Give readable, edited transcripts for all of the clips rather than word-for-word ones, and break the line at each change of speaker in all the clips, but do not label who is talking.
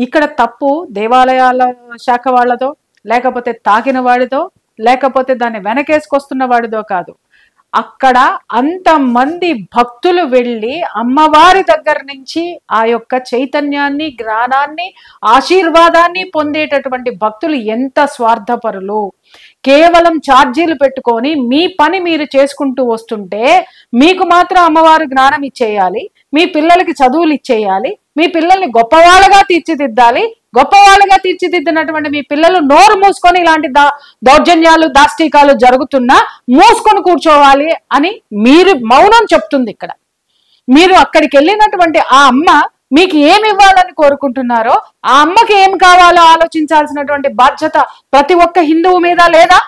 ఇక్కడ తప్పు దేవాలయాల శాఖ వాళ్ళతో, లేకపోతే తాకిన వాడితో, లేకపోతే దాన్ని వెనకేసుకొస్తున్న వాడితో కాదు. అక్కడ అంతమంది భక్తులు వెళ్ళి అమ్మవారి దగ్గర నుంచి ఆ యొక్క చైతన్యాన్ని, జ్ఞానాన్ని, ఆశీర్వాదాన్ని పొందేటటువంటి భక్తులు ఎంత స్వార్థపరులు. కేవలం ఛార్జీలు పెట్టుకొని మీ పని మీరు చేసుకుంటూ వస్తుంటే మీకు మాత్రం అమ్మవారు జ్ఞానం ఇచ్చేయాలి, మీ పిల్లలకి చదువులు ఇచ్చేయాలి, మీ పిల్లల్ని గొప్పవాళ్ళగా తీర్చిదిద్దాలి. గొప్పవాళ్ళగా తీర్చిదిద్దినటువంటి మీ పిల్లలు నోరు మూసుకొని ఇలాంటి దౌర్జన్యాలు, దాష్టీకాలు జరుగుతున్నా మూసుకొని కూర్చోవాలి అని మీరు మౌనం చెప్తుంది. ఇక్కడ మీరు అక్కడికి వెళ్ళినటువంటి ఆ అమ్మ మీకు ఏమి ఇవ్వాలని కోరుకుంటున్నారో, ఆ అమ్మకి ఏం కావాలో ఆలోచించాల్సినటువంటి బాధ్యత ప్రతి ఒక్క హిందువు మీద లేదా?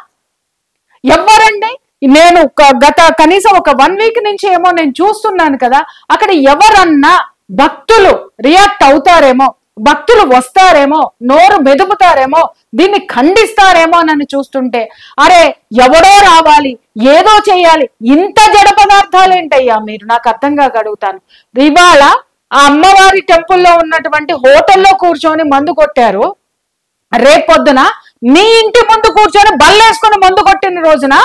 ఎవరండి? నేను గత కనీసం ఒక 1 వీక్ నుంచి ఏమో నేను చూస్తున్నాను కదా, అక్కడ ఎవరన్నా భక్తులు రియాక్ట్ అవుతారేమో, భక్తులు వస్తారేమో, నోరు మెదుపుతారేమో, దీన్ని ఖండిస్తారేమో నన్ను చూస్తుంటే, అరే ఎవడో రావాలి, ఏదో చేయాలి, ఇంత జడ పదార్థాలు ఏంటయ్యా మీరు? నాకు అర్థంగా అడుగుతాను. ఇవాళ ఆ అమ్మవారి టెంపుల్లో ఉన్నటువంటి హోటల్లో కూర్చొని మందు కొట్టారు, రేపొద్దున నీ ఇంటి ముందు కూర్చొని బల్లేసుకొని మందు కొట్టిన రోజున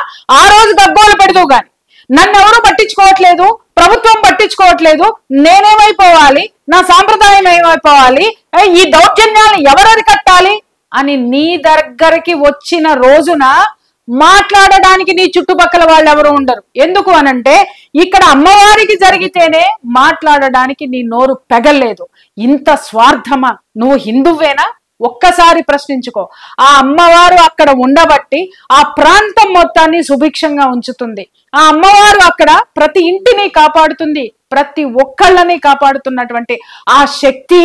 ఆ రోజు గగ్గోలు పెడదు గాని నన్ను ఎవరు పట్టించుకోవట్లేదు, ప్రభుత్వం పట్టించుకోవట్లేదు, నేనేమైపోవాలి, నా సాంప్రదాయం ఏమైపోవాలి, ఈ దౌర్జన్యాలు ఎవరది కట్టాలి అని నీ దగ్గరికి వచ్చిన రోజున మాట్లాడడానికి నీ చుట్టుపక్కల వాళ్ళు ఎవరు ఉండరు. ఎందుకు అనంటే ఇక్కడ అమ్మవారికి జరిగితేనే మాట్లాడడానికి నీ నోరు పెగల్లేదు. ఇంత స్వార్థమా? నువ్వు హిందువేనా? ఒక్కసారి ప్రశ్నించుకో. ఆ అమ్మవారు అక్కడ ఉండబట్టి ఆ ప్రాంతం మొత్తాన్ని సుభిక్షంగా ఉంచుతుంది. ఆ అమ్మవారు అక్కడ ప్రతి ఇంటిని కాపాడుతుంది, ప్రతి ఒక్కళ్ళని కాపాడుతున్నటువంటి ఆ శక్తి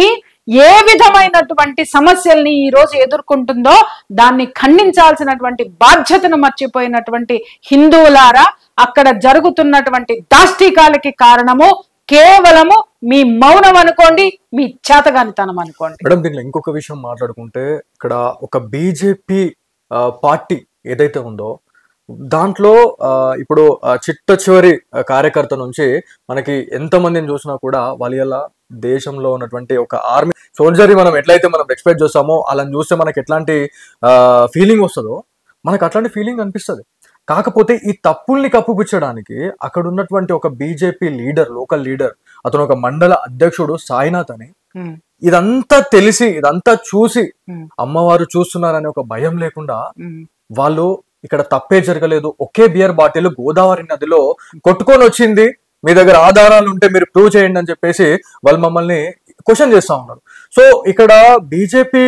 ఏ విధమైనటువంటి సమస్యల్ని ఈ రోజు ఎదుర్కొంటుందో దాన్ని ఖండించాల్సినటువంటి బాధ్యతను మర్చిపోయినటువంటి హిందువులారా, అక్కడ జరుగుతున్నటువంటి దాష్టీకాలకి కారణము కేవలము మీ మౌనం అనుకోండి, మీ చేతగానితనం అనుకోండి.
మేడం, దీనిలో ఇంకొక విషయం మాట్లాడుకుంటే, ఇక్కడ ఒక బీజేపీ పార్టీ ఏదైతే ఉందో దాంట్లో ఇప్పుడు చిట్ట చివరి కార్యకర్త నుంచి మనకి ఎంతమందిని చూసినా కూడా వాళ్ళ దేశంలో ఉన్నటువంటి ఒక ఆర్మీ సోల్జర్ని మనం ఎట్లయితే మనం ఎక్స్పెక్ట్ చేస్తామో అలా చూస్తే మనకి ఎట్లాంటి ఫీలింగ్ వస్తుందో మనకు అట్లాంటి ఫీలింగ్ అనిపిస్తుంది. కాకపోతే ఈ తప్పుల్ని కప్పుపుచ్చడానికి అక్కడ ఉన్నటువంటి ఒక బీజేపీ లీడర్, లోకల్ లీడర్, అతను ఒక మండల అధ్యక్షుడు సాయినాథ్ అని, ఇదంతా తెలిసి ఇదంతా చూసి అమ్మవారు చూస్తున్నారని ఒక భయం లేకుండా వాళ్ళు ఇక్కడ తప్పే జరగలేదు, ఒకే బియర్ బాటిల్ గోదావరి నదిలో కొట్టుకొని వచ్చింది, మీ దగ్గర ఆధారాలు ఉంటే మీరు ప్రూవ్ చేయండి అని చెప్పేసి వాళ్ళు మమ్మల్ని క్వశ్చన్ చేస్తా ఉన్నారు. సో ఇక్కడ బీజేపీ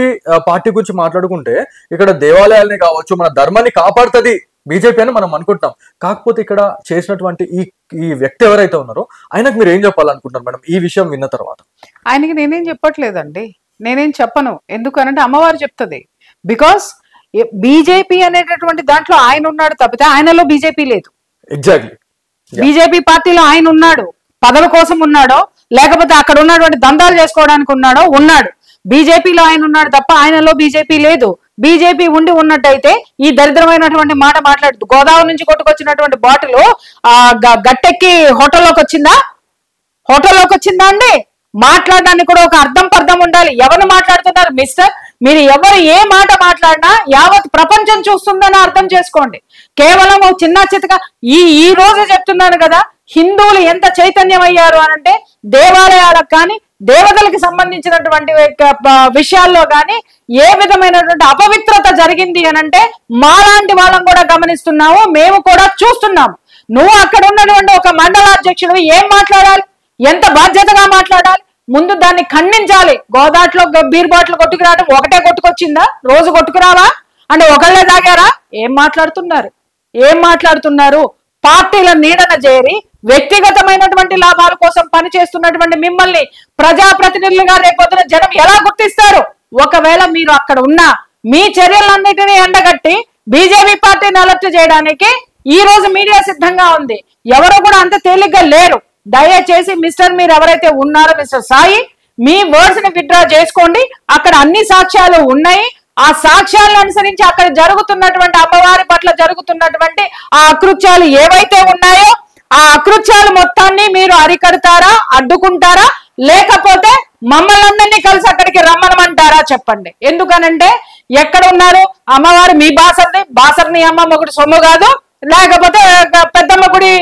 పార్టీ గురించి మాట్లాడుకుంటే ఇక్కడ దేవాలయాల్ని కావచ్చు, మన ధర్మాన్ని కాపాడుతుంది బీజేపీ అని మనం అనుకుంటాం. కాకపోతే ఇక్కడ చేసినటువంటి ఈ వ్యక్తి ఎవరైతే ఉన్నారో ఆయనకు మీరు ఏం చెప్పాలనుకుంటున్నారు మేడం ఈ విషయం విన్న తర్వాత?
ఆయనకి నేనేం చెప్పట్లేదండి, నేనేం చెప్పను. ఎందుకనంటే అమ్మవారు చెప్తుంది. బికాస్ బీజేపీ అనేటటువంటి దాంట్లో ఆయన ఉన్నాడు తప్పితే ఆయనలో బీజేపీ లేదు.
ఎగ్జాక్ట్లీ.
బీజేపీ పార్టీలో ఆయన ఉన్నాడు, పదవి కోసం ఉన్నాడో లేకపోతే అక్కడ ఉన్నటువంటి దందాలు చేసుకోవడానికి ఉన్నాడు. బీజేపీలో ఆయన ఉన్నాడు తప్ప ఆయనలో బీజేపీ లేదు. బీజేపీ ఉండి ఉన్నట్టయితే ఈ దరిద్రమైనటువంటి మాట మాట్లాడుతూ గోదావరి నుంచి కొట్టుకొచ్చినటువంటి బాటిల్ గట్టెక్కి హోటల్లోకి వచ్చిందా అండి? మాట్లాడడానికి కూడా ఒక అర్థం పర్థం ఉండాలి. ఎవరు మాట్లాడుతున్నారు మిస్టర్? మీరు ఎవరు ఏ మాట మాట్లాడినా యావత్ ప్రపంచం చూస్తుందని అర్థం చేసుకోండి. కేవలం ఒక చిన్న చితక ఈ రోజు చెప్తున్నాను కదా, హిందువులు ఎంత చైతన్యం అయ్యారు అనంటే దేవాలయాలకు కానీ దేవతలకు సంబంధించినటువంటి విషయాల్లో కానీ ఏ విధమైనటువంటి అపవిత్రత జరిగింది అనంటే మాలాంటి వాళ్ళం కూడా గమనిస్తున్నాము, మేము కూడా చూస్తున్నాము. నువ్వు అక్కడ ఉన్నటువంటి ఒక మండలాధ్యక్షుడు ఏం మాట్లాడాలి, ఎంత బాధ్యతగా మాట్లాడాలి? ముందు దాన్ని ఖండించాలి. గోదాట్లో బీర్ బాటిల్ కొట్టుకురావడం ఒకటే కొట్టుకొచ్చిందా? రోజు కొట్టుకురావా అంటే ఒకళ్ళే తాగారా? ఏం మాట్లాడుతున్నారు? పార్టీల నీడన చేరి వ్యక్తిగతమైనటువంటి లాభాల కోసం పనిచేస్తున్నటువంటి మిమ్మల్ని ప్రజాప్రతినిధులుగా రేపొద్దున జనం ఎలా గుర్తిస్తారు? ఒకవేళ మీరు అక్కడ ఉన్నా మీ చర్యలన్నిటినీ ఎండగట్టి బీజేపీ పార్టీని అలర్ట్ చేయడానికి ఈ రోజు మీడియా సిద్ధంగా ఉంది. ఎవరు కూడా అంత తేలిగ్గా లేరు. దయచేసి మిస్టర్ మీరు ఎవరైతే ఉన్నారో మిస్టర్ సాయి, మీ వర్డ్స్ ని విత్డ్రా చేసుకోండి. అక్కడ అన్ని సాక్ష్యాలు ఉన్నాయి. ఆ సాక్ష్యాలను అనుసరించి అక్కడ జరుగుతున్నటువంటి అమ్మవారి పట్ల జరుగుతున్నటువంటి ఆ అకృత్యాలు ఏవైతే ఉన్నాయో ఆ అకృత్యాలు మొత్తాన్ని మీరు అరికడతారా, అడ్డుకుంటారా, లేకపోతే మమ్మల్ని అందరినీ కలిసి అక్కడికి రమ్మనమంటారా? చెప్పండి. ఎందుకనంటే ఎక్కడ ఉన్నారు అమ్మవారు మీ బాసర్ని అమ్మ మొగుడు సొమ్ము కాదు, లేకపోతే పెద్దమ్మ గుడి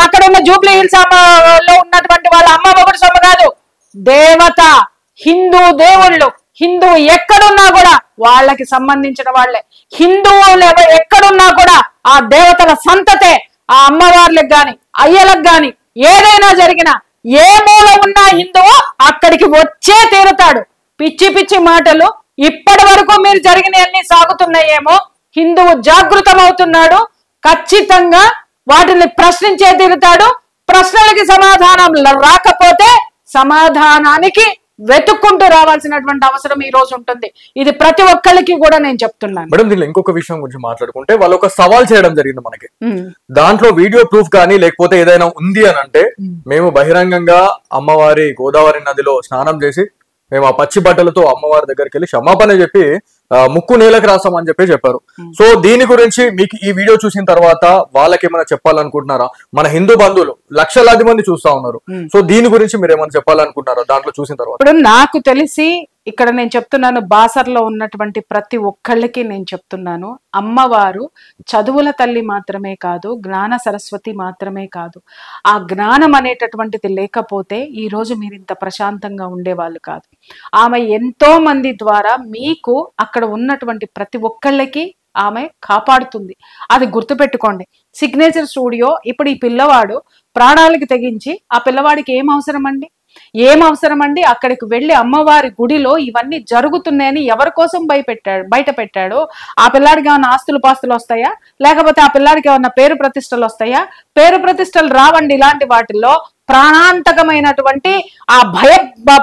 అక్కడ ఉన్న జూబ్లీ హిల్స్ అమ్మలో ఉన్నటువంటి వాళ్ళ అమ్మ మొగుడు సొమ్ము కాదు. దేవత హిందూ దేవుళ్ళు హిందువు ఎక్కడున్నా కూడా వాళ్ళకి సంబంధించిన వాళ్ళే. హిందువులు ఎక్కడున్నా కూడా ఆ దేవతల సంతతే. ఆ అమ్మవార్లకు గాని అయ్యలకు గాని ఏదైనా జరిగినా ఏ మూల ఉన్నా హిందువు అక్కడికి వచ్చే తీరుతాడు. పిచ్చి పిచ్చి మాటలు ఇప్పటి వరకు మీరు జరిగినవన్నీ సాగుతున్నాయేమో, హిందువు జాగృతమవుతున్నాడు, ఖచ్చితంగా వాటిని ప్రశ్నించే తీరుతాడు. ప్రశ్నలకి సమాధానం రాకపోతే సమాధానానికి వెతుక్కుంటూ రావాల్సినటువంటి అవసరం ఈ రోజు ఉంటుంది. ఇది ప్రతి ఒక్కరికి కూడా నేను చెప్తున్నాను.
మేడం దీనిలో ఇంకొక విషయం గురించి మాట్లాడుకుంటే వాళ్ళు ఒక సవాల్ చేయడం జరిగింది మనకి. దాంట్లో వీడియో ప్రూఫ్ కానీ లేకపోతే ఏదైనా ఉంది అని అంటే మేము బహిరంగంగా అమ్మవారి గోదావరి నదిలో స్నానం చేసి మేము ఆ పచ్చి బట్టలతో అమ్మవారి దగ్గరికి వెళ్ళి క్షమాపణ చెప్పి ముక్కు నేలకు రాస్తామని చెప్పారు. సో దీని గురించి మీకు ఈ వీడియో చూసిన తర్వాత వాళ్ళకి ఏమైనా చెప్పాలనుకుంటున్నారా? మన హిందూ బంధువులు లక్షలాది మంది చూస్తా ఉన్నారు. సో దీని గురించి మీరు ఏమైనా చెప్పాలనుకుంటున్నారా దాంట్లో చూసిన తర్వాత?
ఇప్పుడు నాకు తెలిసి ఇక్కడ నేను చెప్తున్నాను, బాసర్లో ఉన్నటువంటి ప్రతి ఒక్కళ్ళకి నేను చెప్తున్నాను, అమ్మవారు చదువుల తల్లి మాత్రమే కాదు, జ్ఞాన సరస్వతి మాత్రమే కాదు. ఆ జ్ఞానం అనేటటువంటిది లేకపోతే ఈ రోజు మీరు ఇంత ప్రశాంతంగా ఉండేవాళ్ళు కాదు. ఆమె ఎంతో మంది ద్వారా మీకు అక్కడ ఉన్నటువంటి ప్రతి ఒక్కళ్ళకి ఆమె కాపాడుతుంది. అది గుర్తుపెట్టుకోండి. సిగ్నేచర్ స్టూడియో ఇప్పుడు ఈ పిల్లవాడు ప్రాణాలకి తెగించి, ఆ పిల్లవాడికి ఏం అవసరం అండి అక్కడికి వెళ్ళి అమ్మవారి గుడిలో ఇవన్నీ జరుగుతున్నాయని ఎవరి కోసం బయట పెట్టాడు? ఆ పిల్లాడికి ఏమన్నా ఆస్తులు పాస్తులు వస్తాయా? లేకపోతే ఆ పిల్లాడికి ఏమన్నా పేరు ప్రతిష్టలు వస్తాయా? పేరు ప్రతిష్టలు రావండి. ఇలాంటి వాటిల్లో ప్రాణాంతకమైనటువంటి ఆ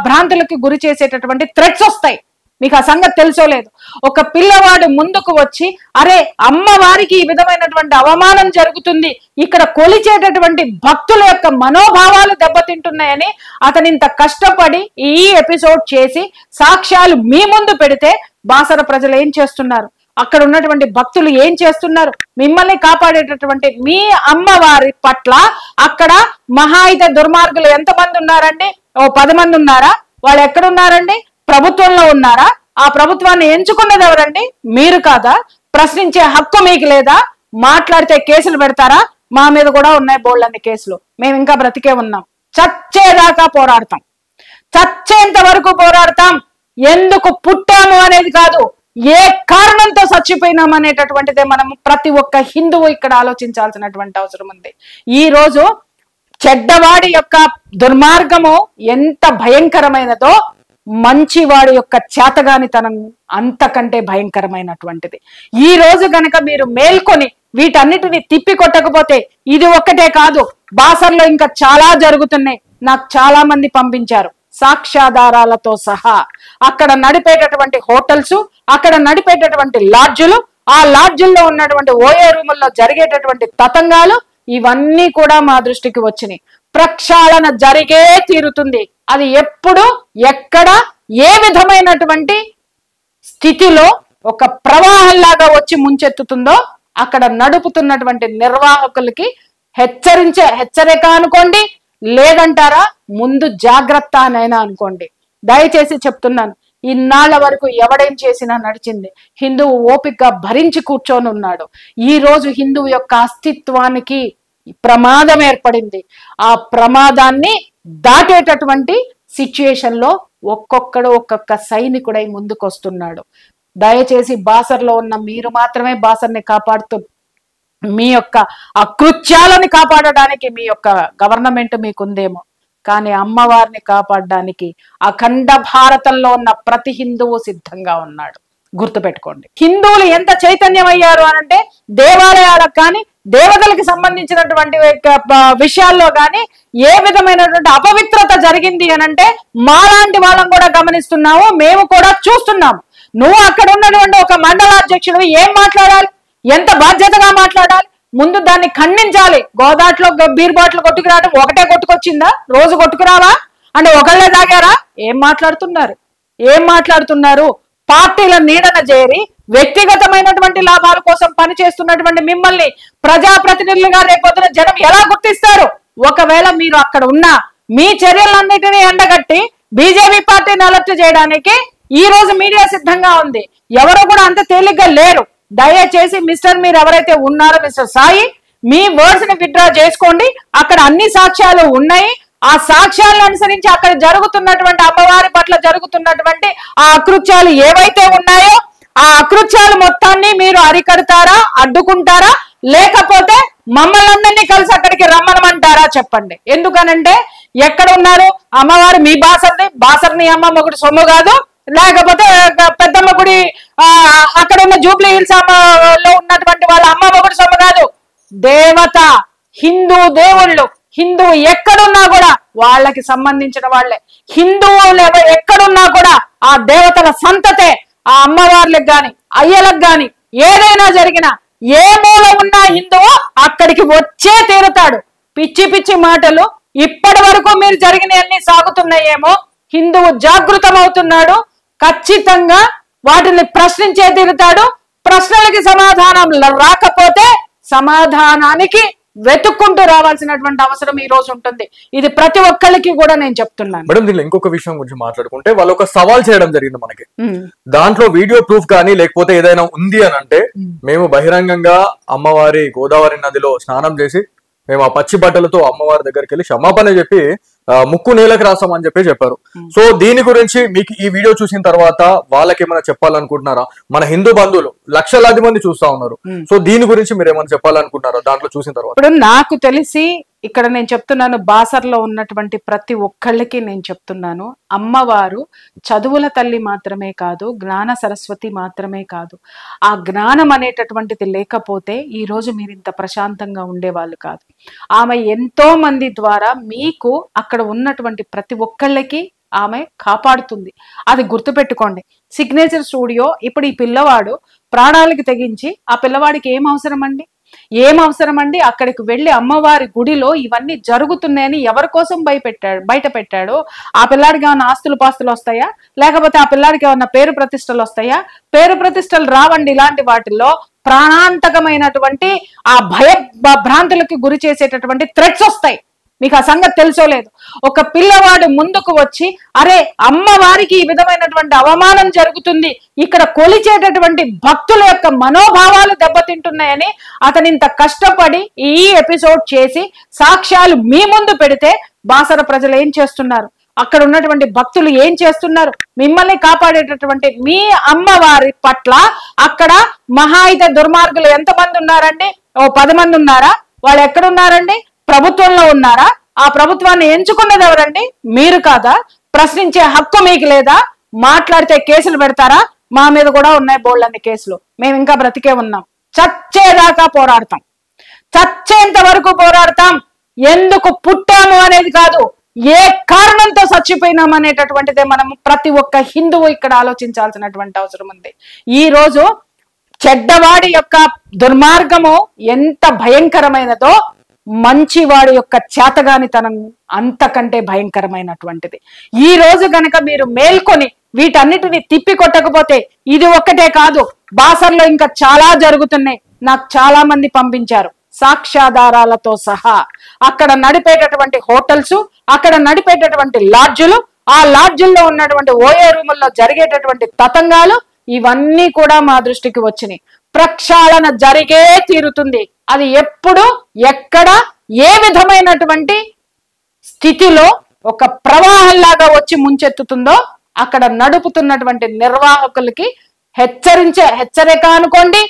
భ్రాంతులకి గురి చేసేటటువంటి థ్రెట్స్ వస్తాయి. మీకు ఆ సంగతి తెలుసో లేదు. ఒక పిల్లవాడు ముందుకు వచ్చి అరే అమ్మవారికి ఈ విధమైనటువంటి అవమానం జరుగుతుంది, ఇక్కడ కొలిచేటటువంటి భక్తుల యొక్క మనోభావాలు దెబ్బతింటున్నాయని అతను ఇంత కష్టపడి ఈ ఎపిసోడ్ చేసి సాక్ష్యాలు మీ ముందు పెడితే బాసర ప్రజలు ఏం చేస్తున్నారు, అక్కడ ఉన్నటువంటి భక్తులు ఏం చేస్తున్నారు, మిమ్మల్ని కాపాడేటటువంటి మీ అమ్మవారి పట్ల అక్కడ మహా అయితే దుర్మార్గులు ఎంతమంది ఉన్నారండి? 10 మంది ఉన్నారా? వాళ్ళు ఎక్కడున్నారండి? ప్రభుత్వంలో ఉన్నారా? ఆ ప్రభుత్వాన్ని ఎంచుకున్నది ఎవరండి? మీరు కాదా? ప్రశ్నించే హక్కు మీకు లేదా? మాట్లాడితే కేసులు పెడతారా? మా మీద కూడా ఉన్నాయి బోల్డన్ని కేసులు. మేము ఇంకా బ్రతికే ఉన్నాం. చచ్చేదాకా పోరాడతాం, చచ్చేంత వరకు పోరాడతాం. ఎందుకు పుట్టాము అనేది కాదు, ఏ కారణంతో చచ్చిపోయినాం అనేటటువంటిదే మనం ప్రతి ఒక్క హిందువు ఇక్కడ ఆలోచించాల్సినటువంటి అవసరం ఉంది. ఈ రోజు చెడ్డవాడి యొక్క దుర్మార్గము ఎంత భయంకరమైనదో మంచివాడి యొక్క చేతగానితనం అంతకంటే భయంకరమైనటువంటిది. ఈ రోజు గనక మీరు మేల్కొని వీటన్నిటిని తిప్పి కొట్టకపోతే, ఇది ఒక్కటే కాదు, బాసర్లో ఇంకా చాలా జరుగుతున్నాయి. నాకు చాలా మంది పంపించారు సాక్ష్యాధారాలతో సహా. అక్కడ నడిపేటటువంటి హోటల్స్, అక్కడ నడిపేటటువంటి లాడ్జులు, ఆ లాడ్జుల్లో ఉన్నటువంటి ఓఏ రూముల్లో జరిగేటటువంటి తతంగాలు, ఇవన్నీ కూడా మా దృష్టికి వచ్చినాయి. ప్రక్షాళన జరిగే తీరుతుంది. అది ఎప్పుడు, ఎక్కడ, ఏ విధమైనటువంటి స్థితిలో ఒక ప్రవాహంలాగా వచ్చి ముంచెత్తుతుందో అక్కడ నడుపుతున్నటువంటి నిర్వాహకులకి హెచ్చరిక అనుకోండి, లేదంటారా ముందు జాగ్రత్త అనైనా అనుకోండి. దయచేసి చెప్తున్నాను, ఇన్నాళ్ల వరకు ఎవడేం చేసినా నడిచింది. హిందువు ఓపికగా భరించి కూర్చొని ఉన్నాడు. ఈ రోజు హిందువు యొక్క అస్తిత్వానికి ప్రమాదం ఏర్పడింది. ఆ ప్రమాదాన్ని దాటేటటువంటి సిచ్యుయేషన్ లో ఒక్కొక్క సైనికుడై ముందుకొస్తున్నాడు. దయచేసి బాసర్లో ఉన్న మీరు మాత్రమే బాసర్ని కాపాడుతూ మీ యొక్క అకృత్యాలని కాపాడడానికి మీ యొక్క గవర్నమెంట్ మీకుందేమో, కానీ అమ్మవారిని కాపాడడానికి అఖండ భారతంలో ఉన్న ప్రతి హిందువు సిద్ధంగా ఉన్నాడు. గుర్తుపెట్టుకోండి. హిందువులు ఎంత చైతన్యం అయ్యారు అనంటే దేవాలయాలకు కానీ దేవతలకు సంబంధించినటువంటి విషయాల్లో కానీ ఏ విధమైనటువంటి అపవిత్రత జరిగింది అనంటే మాలాంటి వాళ్ళం కూడా గమనిస్తున్నాము, మేము కూడా చూస్తున్నాము. నువ్వు అక్కడ ఉన్నటువంటి ఒక మండలాధ్యక్షుడు ఏం మాట్లాడాలి, ఎంత బాధ్యతగా మాట్లాడాలి? ముందు దాన్ని ఖండించాలి. గోదాట్లో బీర్ బాటిల్ కొట్టుకురావడం ఒకటే కొట్టుకొచ్చిందా? రోజు కొట్టుకురావా అంటే ఒకళ్ళే తాగారా? ఏం మాట్లాడుతున్నారు? పార్టీల నీడన చేరి వ్యక్తిగతమైనటువంటి లాభాల కోసం పనిచేస్తున్నటువంటి మిమ్మల్ని ప్రజాప్రతినిధులుగా రేపొద్దున జనం ఎలా గుర్తిస్తారు? ఒకవేళ మీరు అక్కడ ఉన్న మీ చర్యలన్నిటినీ ఎండగట్టి బీజేపీ పార్టీని అలర్ట్ చేయడానికి ఈ రోజు మీడియా సిద్ధంగా ఉంది. ఎవరు కూడా అంత తేలిగ్గా లేరు. దయచేసి మిస్టర్ మీరు ఎవరైతే ఉన్నారో మిస్టర్ సాయి, మీ వర్డ్స్ ని విత్డ్రా చేసుకోండి. అక్కడ అన్ని సాక్ష్యాలు ఉన్నాయి. ఆ సాక్ష్యాలను అనుసరించి అక్కడ జరుగుతున్నటువంటి అమ్మవారి పట్ల జరుగుతున్నటువంటి ఆ అకృత్యాలు ఏవైతే ఉన్నాయో ఆ అకృత్యాలు మొత్తాన్ని మీరు అరికడతారా, అడ్డుకుంటారా, లేకపోతే మమ్మల్ని అందరినీ కలిసి అక్కడికి రమ్మనమంటారా చెప్పండి. ఎందుకనంటే ఎక్కడ ఉన్నారు అమ్మవారు? మీ బాసర్ని అమ్మ మొగుడు సొమ్ము కాదు, లేకపోతే పెద్దమ్మ గుడి అక్కడ ఉన్న జూబ్లీ హిల్స్ అమ్మలో ఉన్నటువంటి వాళ్ళ అమ్మ మొగుడు సొమ్ము కాదు. దేవత, హిందూ దేవుళ్ళు, హిందువు ఎక్కడున్నా కూడా వాళ్ళకి సంబంధించిన వాళ్ళే. హిందువులు ఎక్కడున్నా కూడా ఆ దేవతల సంతతే. ఆ అమ్మవార్లకు గాని అయ్యలకు గాని ఏదైనా జరిగినా ఏ మూల ఉన్నా హిందువు అక్కడికి వచ్చే తీరుతాడు. పిచ్చి పిచ్చి మాటలు ఇప్పటి వరకు మీరు జరిగినవన్నీ సాగుతున్నాయేమో. హిందువు జాగృతమవుతున్నాడు, ఖచ్చితంగా వాటిని ప్రశ్నించే తీరుతాడు. ప్రశ్నలకి సమాధానం రాకపోతే సమాధానానికి వెతుక్కుంటూ రావాల్సినటువంటి అవసరం ఈ రోజు ఉంటుంది. ఇది ప్రతి ఒక్కరికి కూడా నేను చెప్తున్నాను.
మేడం, దీనిలో ఇంకొక విషయం గురించి మాట్లాడుకుంటే వాళ్ళు ఒక సవాల్ చేయడం జరిగింది మనకి. దాంట్లో వీడియో ప్రూఫ్ కానీ లేకపోతే ఏదైనా ఉంది అని అంటే మేము బహిరంగంగా అమ్మవారి గోదావరి నదిలో స్నానం చేసి మేము ఆ పచ్చి బట్టలతో అమ్మవారి దగ్గరికి వెళ్ళి క్షమాపణ చెప్పి ముక్కు నేలకు రాస్తామని చెప్పారు. సో దీని గురించి మీకు ఈ వీడియో చూసిన తర్వాత వాళ్ళకి ఏమైనా చెప్పాలనుకుంటున్నారా? మన హిందూ బంధువులు లక్షలాది మంది చూస్తా ఉన్నారు. సో దీని గురించి మీరు ఏమైనా చెప్పాలనుకుంటున్నారా దాంట్లో చూసిన తర్వాత?
ఇప్పుడు నాకు తెలిసి ఇక్కడ నేను చెప్తున్నాను, బాసర్లో ఉన్నటువంటి ప్రతి ఒక్కళ్ళకి నేను చెప్తున్నాను, అమ్మవారు చదువుల తల్లి మాత్రమే కాదు, జ్ఞాన సరస్వతి మాత్రమే కాదు. ఆ జ్ఞానం అనేటటువంటిది లేకపోతే ఈ రోజు మీరు ఇంత ప్రశాంతంగా ఉండేవాళ్ళు కాదు. ఆమె ఎంతో మంది ద్వారా మీకు అక్కడ ఉన్నటువంటి ప్రతి ఒక్కళ్ళకి ఆమె కాపాడుతుంది. అది గుర్తుపెట్టుకోండి. సిగ్నేచర్ స్టూడియో ఇప్పుడు ఈ పిల్లవాడు ప్రాణాలకి తెగించి, ఆ పిల్లవాడికి ఏం అవసరం అండి? అక్కడికి వెళ్ళి అమ్మవారి గుడిలో ఇవన్నీ జరుగుతున్నాయని ఎవరి కోసం బయట పెట్టాడు? ఆ పిల్లాడికి ఏమన్నా ఆస్తులు పాస్తులు వస్తాయా? లేకపోతే ఆ పిల్లాడికి ఏమన్నా పేరు ప్రతిష్టలు వస్తాయా? పేరు ప్రతిష్టలు రావండి. ఇలాంటి వాటిల్లో ప్రాణాంతకమైనటువంటి ఆ భ్రాంతులకి గురి చేసేటటువంటి థ్రెట్స్ వస్తాయి. మీకు ఆ సంగతి తెలుసో లేదు. ఒక పిల్లవాడు ముందుకు వచ్చి అరే అమ్మవారికి ఈ విధమైనటువంటి అవమానం జరుగుతుంది, ఇక్కడ కొలిచేటటువంటి భక్తుల యొక్క మనోభావాలు దెబ్బతింటున్నాయని అతను ఇంత కష్టపడి ఈ ఎపిసోడ్ చేసి సాక్ష్యాలు మీ ముందు పెడితే బాసర ప్రజలు ఏం చేస్తున్నారు? అక్కడ ఉన్నటువంటి భక్తులు ఏం చేస్తున్నారు? మిమ్మల్ని కాపాడేటటువంటి మీ అమ్మవారి పట్ల అక్కడ మహా అయితే దుర్మార్గులు ఎంతమంది ఉన్నారండి? 10 మంది ఉన్నారా? వాళ్ళు ఎక్కడున్నారండి? ప్రభుత్వంలో ఉన్నారా? ఆ ప్రభుత్వాన్ని ఎంచుకున్నది ఎవరండి? మీరు కాదా? ప్రశ్నించే హక్కు మీకు లేదా? మాట్లాడితే కేసులు పెడతారా? మా మీద కూడా ఉన్నాయి బోల్డన్ని కేసులు. మేము ఇంకా బ్రతికే ఉన్నాం. చచ్చేదాకా పోరాడతాం, చచ్చేంత వరకు పోరాడతాం. ఎందుకు పుట్టాము అనేది కాదు, ఏ కారణంతో చచ్చిపోయినాం అనేటటువంటిదే మనం ప్రతి ఒక్క హిందువు ఇక్కడ ఆలోచించాల్సినటువంటి అవసరం ఉంది. ఈ రోజు చెడ్డవాడి యొక్క దుర్మార్గము ఎంత భయంకరమైనదో మంచివాడి యొక్క చేతగానితనం అంతకంటే భయంకరమైనటువంటిది. ఈ రోజు గనక మీరు మేల్కొని వీటన్నిటిని తిప్పి కొట్టకపోతే, ఇది ఒక్కటే కాదు, బాసర్లో ఇంకా చాలా జరుగుతున్నాయి. నాకు చాలా మంది పంపించారు సాక్ష్యాధారాలతో సహా. అక్కడ నడిపేటటువంటి హోటల్స్, అక్కడ నడిపేటటువంటి లాడ్జులు, ఆ లాడ్జుల్లో ఉన్నటువంటి ఓఏ రూముల్లో జరిగేటటువంటి తతంగాలు, ఇవన్నీ కూడా మా దృష్టికి వచ్చినాయి. ప్రక్షాళన జరిగే తీరుతుంది. అది ఎప్పుడు, ఎక్కడ, ఏ విధమైనటువంటి స్థితిలో ఒక ప్రవాహంలాగా వచ్చి ముంచెత్తుతుందో అక్కడ నడుపుతున్నటువంటి నిర్వాహకులకి హెచ్చరిక అనుకోండి,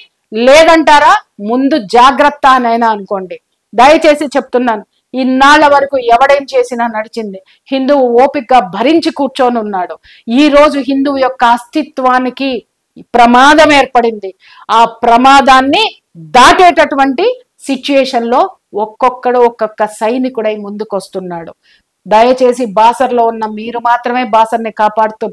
లేదంటారా ముందు జాగ్రత్త అనైనా అనుకోండి. దయచేసి చెప్తున్నాను, ఇన్నాళ్ల వరకు ఎవడేం చేసినా నడిచింది. హిందువు ఓపికగా భరించి కూర్చొని ఉన్నాడు. ఈ రోజు హిందువు యొక్క అస్తిత్వానికి ప్రమాదం ఏర్పడింది. ఆ ప్రమాదాన్ని దాటేటటువంటి సిచ్యుయేషన్ లో ఒక్కొక్క సైనికుడై ముందుకొస్తున్నాడు. దయచేసి బాసర్లో ఉన్న మీరు మాత్రమే బాసర్ని కాపాడుతూ,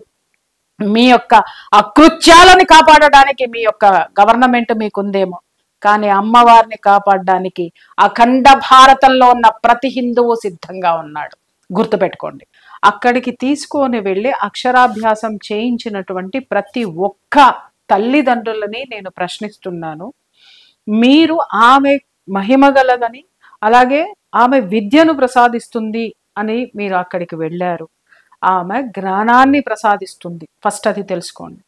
మీ యొక్క అకృత్యాలని కాపాడడానికి మీ యొక్క గవర్నమెంట్ మీకుందేమో, కానీ అమ్మవారిని కాపాడడానికి అఖండ భారతంలో ఉన్న ప్రతి హిందువు సిద్ధంగా ఉన్నాడు. గుర్తుపెట్టుకోండి. అక్కడికి తీసుకొని వెళ్ళి అక్షరాభ్యాసం చేయించినటువంటి ప్రతి ఒక్క తల్లిదండ్రులని నేను ప్రశ్నిస్తున్నాను. మీరు ఆమె మహిమగలదని, అలాగే ఆమె విద్యను ప్రసాదిస్తుంది అని మీరు అక్కడికి వెళ్ళారు. ఆమె జ్ఞానాన్ని ప్రసాదిస్తుంది. ఫస్ట్ అది తెలుసుకోండి.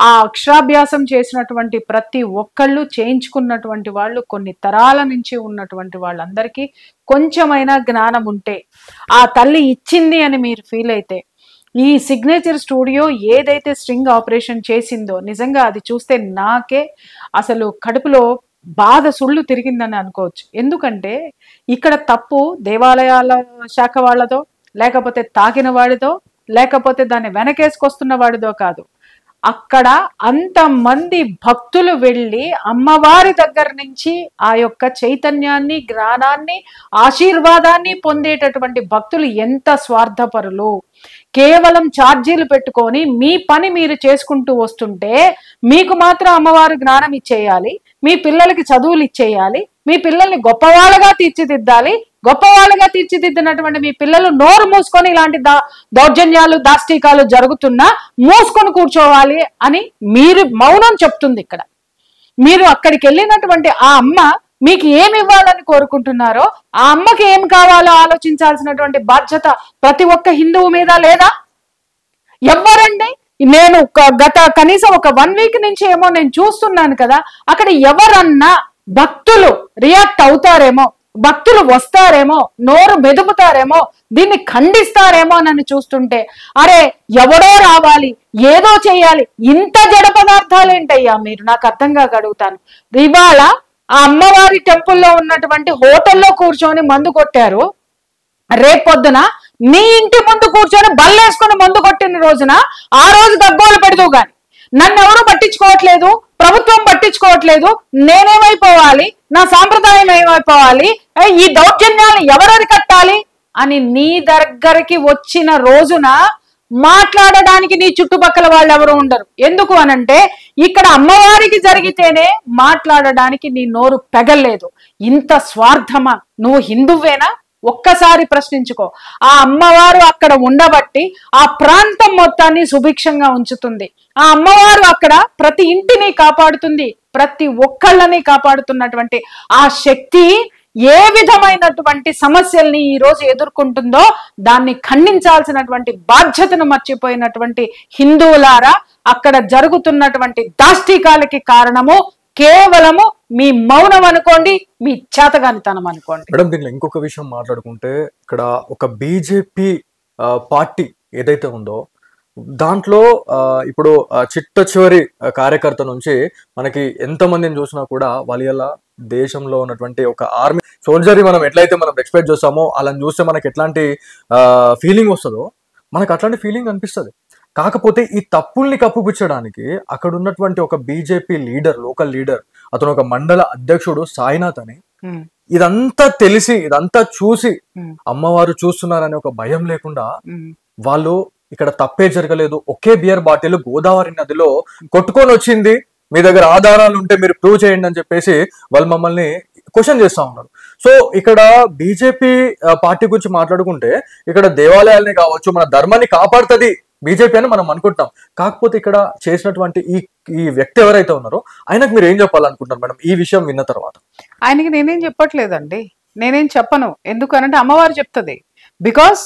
ఆ అక్షరాభ్యాసం చేసినటువంటి ప్రతి ఒక్కళ్ళు, చేయించుకున్నటువంటి వాళ్ళు, కొన్ని తరాల నుంచి ఉన్నటువంటి వాళ్ళందరికీ కొంచెమైనా జ్ఞానం ఉంటే, ఆ తల్లి ఇచ్చింది అని మీరు ఫీల్ అయితే, ఈ సిగ్నేచర్ స్టూడియో ఏదైతే స్ట్రింగ్ ఆపరేషన్ చేసిందో నిజంగా అది చూస్తే నాకే అసలు కడుపులో బాధ సుళ్ళు తిరిగిందని అనుకోవచ్చు. ఎందుకంటే ఇక్కడ తప్పు దేవాలయాల శాఖ వాళ్ళతో, లేకపోతే తాకిన వాడితో, లేకపోతే దాన్ని వెనకేసుకొస్తున్న వాడితో కాదు. అక్కడ అంతమంది భక్తులు వెళ్ళి అమ్మవారి దగ్గర నుంచి ఆ యొక్క చైతన్యాన్ని, జ్ఞానాన్ని, ఆశీర్వాదాన్ని పొందేటటువంటి భక్తులు ఎంత స్వార్థపరులు. కేవలం ఛార్జీలు పెట్టుకొని మీ పని మీరు చేసుకుంటూ వస్తుంటే మీకు మాత్రం అమ్మవారు జ్ఞానం ఇచ్చేయాలి, మీ పిల్లలకి చదువులు ఇచ్చేయాలి, మీ పిల్లల్ని గొప్పవాళ్ళగా తీర్చిదిద్దాలి. గొప్పవాళ్ళుగా తీర్చిదిద్దినటువంటి మీ పిల్లలు నోరు మూసుకొని ఇలాంటి దౌర్జన్యాలు, దాష్టీకాలు జరుగుతున్నా మూసుకొని కూర్చోవాలి అని మీరు మౌనం చెప్తుంది. ఇక్కడ మీరు అక్కడికి వెళ్ళినటువంటి ఆ అమ్మ మీకు ఏమి ఇవ్వాలని కోరుకుంటున్నారో, ఆ అమ్మకి ఏం కావాలో ఆలోచించాల్సినటువంటి బాధ్యత ప్రతి ఒక్క హిందువు మీద లేదా? ఎవరండి? నేను గత కనీసం ఒక 1 వీక్ నుంచి ఏమో నేను చూస్తున్నాను కదా, అక్కడ ఎవరన్నా భక్తులు రియాక్ట్ అవుతారేమో, భక్తులు వస్తారేమో, నోరు మెదుపుతారేమో, దీన్ని ఖండిస్తారేమో అని చూస్తుంటే, అరే ఎవడో రావాలి, ఏదో చేయాలి, ఇంత జడ పదార్థాలు ఏంటయ్యా మీరు? నాకు అర్థం కాక అడుగుతాను. ఇవాళ ఆ అమ్మవారి టెంపుల్లో ఉన్నటువంటి హోటల్లో కూర్చొని మందు కొట్టారు, రేపొద్దున నీ ఇంటి ముందు కూర్చొని బల్లేసుకొని మందు కొట్టిన రోజున ఆ రోజు గగ్గోలు పెడదు గాని నన్ను ఎవరు పట్టించుకోవట్లేదు, ప్రభుత్వం పట్టించుకోవట్లేదు, నేనేమైపోవాలి, నా సాంప్రదాయం ఏమైపోవాలి, ఈ దౌర్జన్యాలను ఎవరది కట్టాలి అని నీ దగ్గరికి వచ్చిన రోజున మాట్లాడడానికి నీ చుట్టుపక్కల వాళ్ళు ఎవరు ఉండరు. ఎందుకు అనంటే ఇక్కడ అమ్మవారికి జరిగితేనే మాట్లాడడానికి నీ నోరు పెగల్లేదు. ఇంత స్వార్థమా? నువ్వు హిందువేనా? ఒక్కసారి ప్రశ్నించుకో. ఆ అమ్మవారు అక్కడ ఉండబట్టి ఆ ప్రాంతం మొత్తాన్ని సుభిక్షంగా ఉంచుతుంది. ఆ అమ్మవారు అక్కడ ప్రతి ఇంటిని కాపాడుతుంది, ప్రతి ఒక్కళ్ళని కాపాడుతున్నటువంటి ఆ శక్తి ఏ విధమైనటువంటి సమస్యల్ని ఈ రోజు ఎదుర్కొంటుందో దాన్ని ఖండించాల్సినటువంటి బాధ్యతను మర్చిపోయినటువంటి హిందువులారా, అక్కడ జరుగుతున్నటువంటి దాష్టీకాలకి కారణము కేవలము మీ మౌనం అనుకోండి, మీ చేతగానితనం అనుకోండి.
మేడం, దీనిలో ఇంకొక విషయం మాట్లాడుకుంటే, ఇక్కడ ఒక బీజేపీ పార్టీ ఏదైతే ఉందో దాంట్లో ఇప్పుడు చిట్ట చివరి కార్యకర్త నుంచి మనకి ఎంతమందిని చూసినా కూడా వాళ్ళ దేశంలో ఉన్నటువంటి ఒక ఆర్మీ సోల్జర్ని మనం ఎట్లయితే మనం ఎక్స్పెక్ట్ చేస్తామో అలా చూస్తే మనకి ఎట్లాంటి ఫీలింగ్ వస్తుందో మనకు అట్లాంటి ఫీలింగ్ అనిపిస్తుంది. కాకపోతే ఈ తప్పుల్ని కప్పుపుచ్చడానికి అక్కడ ఉన్నటువంటి ఒక బీజేపీ లీడర్, లోకల్ లీడర్, అతను ఒక మండల అధ్యక్షుడు సాయినాథ్ అని, ఇదంతా తెలిసి ఇదంతా చూసి అమ్మవారు చూస్తున్నారనే ఒక భయం లేకుండా వాళ్ళు ఇక్కడ తప్పే జరగలేదు, ఒకే బియర్ బాటిల్ గోదావరి నదిలో కొట్టుకొని వచ్చింది, మీ దగ్గర ఆధారాలు ఉంటే మీరు ప్రూవ్ చేయండి అని చెప్పేసి వాళ్ళు మమ్మల్ని క్వశ్చన్ చేస్తా ఉన్నారు. సో ఇక్కడ బీజేపీ పార్టీ గురించి మాట్లాడుకుంటే ఇక్కడ దేవాలయాల్ని కావచ్చు, మన ధర్మాన్ని కాపాడుతుంది బీజేపీ అని మనం అనుకుంటున్నాం. కాకపోతే ఇక్కడ చేసినటువంటి ఈ వ్యక్తి ఎవరైతే ఉన్నారో ఆయనకు మీరు ఏం చెప్పాలనుకుంటున్నారు మేడం ఈ విషయం విన్న తర్వాత?
ఆయనకి నేనేం చెప్పట్లేదండి, నేనేం చెప్పను. ఎందుకనంటే అమ్మవారు చెప్తుంది. బికాస్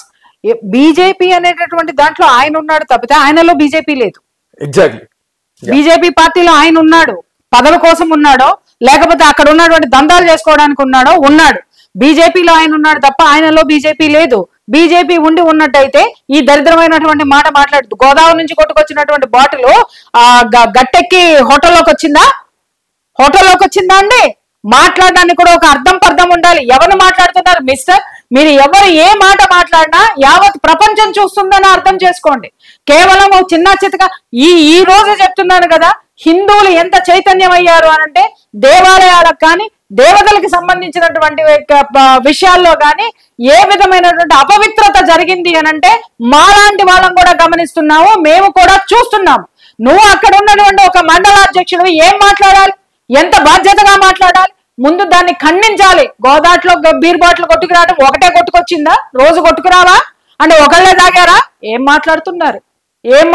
బీజేపీ అనేటటువంటి దాంట్లో ఆయన ఉన్నాడు తప్పితే ఆయనలో బీజేపీ లేదు.
ఎగ్జాక్ట్లీ.
బీజేపీ పార్టీలో ఆయన ఉన్నాడు, పదవి కోసం ఉన్నాడో లేకపోతే అక్కడ ఉన్నటువంటి దందాలు చేసుకోవడానికి ఉన్నాడు. బీజేపీలో ఆయన ఉన్నాడు తప్ప ఆయనలో బీజేపీ లేదు. బీజేపీ ఉండి ఉన్నట్టయితే ఈ దరిద్రమైనటువంటి మాట మాట్లాడుతూ గోదావరి నుంచి కొట్టుకొచ్చినటువంటి బాటిల్ గట్టెక్కి హోటల్లోకి వచ్చిందా అండి? మాట్లాడడానికి కూడా ఒక అర్థం పర్థం ఉండాలి. ఎవరు మాట్లాడుతున్నారు మిస్టర్? మీరు ఎవరు ఏ మాట మాట్లాడినా యావత్ ప్రపంచం చూస్తుందని అర్థం చేసుకోండి. కేవలం చిన్న చితక ఈ రోజు చెప్తున్నాను కదా, హిందువులు ఎంత చైతన్యం అయ్యారు అనంటే దేవాలయాలకు కానీ దేవతలకు సంబంధించినటువంటి విషయాల్లో కానీ ఏ విధమైనటువంటి అపవిత్రత జరిగింది అనంటే మాలాంటి వాళ్ళం కూడా గమనిస్తున్నాము, మేము కూడా చూస్తున్నాము. నువ్వు అక్కడ ఉన్నటువంటి ఒక మండలాధ్యక్షుడు ఏం మాట్లాడాలి, ఎంత బాధ్యతగా మాట్లాడాలి? ముందు దాన్ని ఖండించాలి. గోదాట్లో బీర్ బాటిల్ కొట్టుకురావడం ఒకటే కొట్టుకొచ్చిందా? రోజు కొట్టుకురావా అంటే ఒకళ్ళే తాగారా? ఏం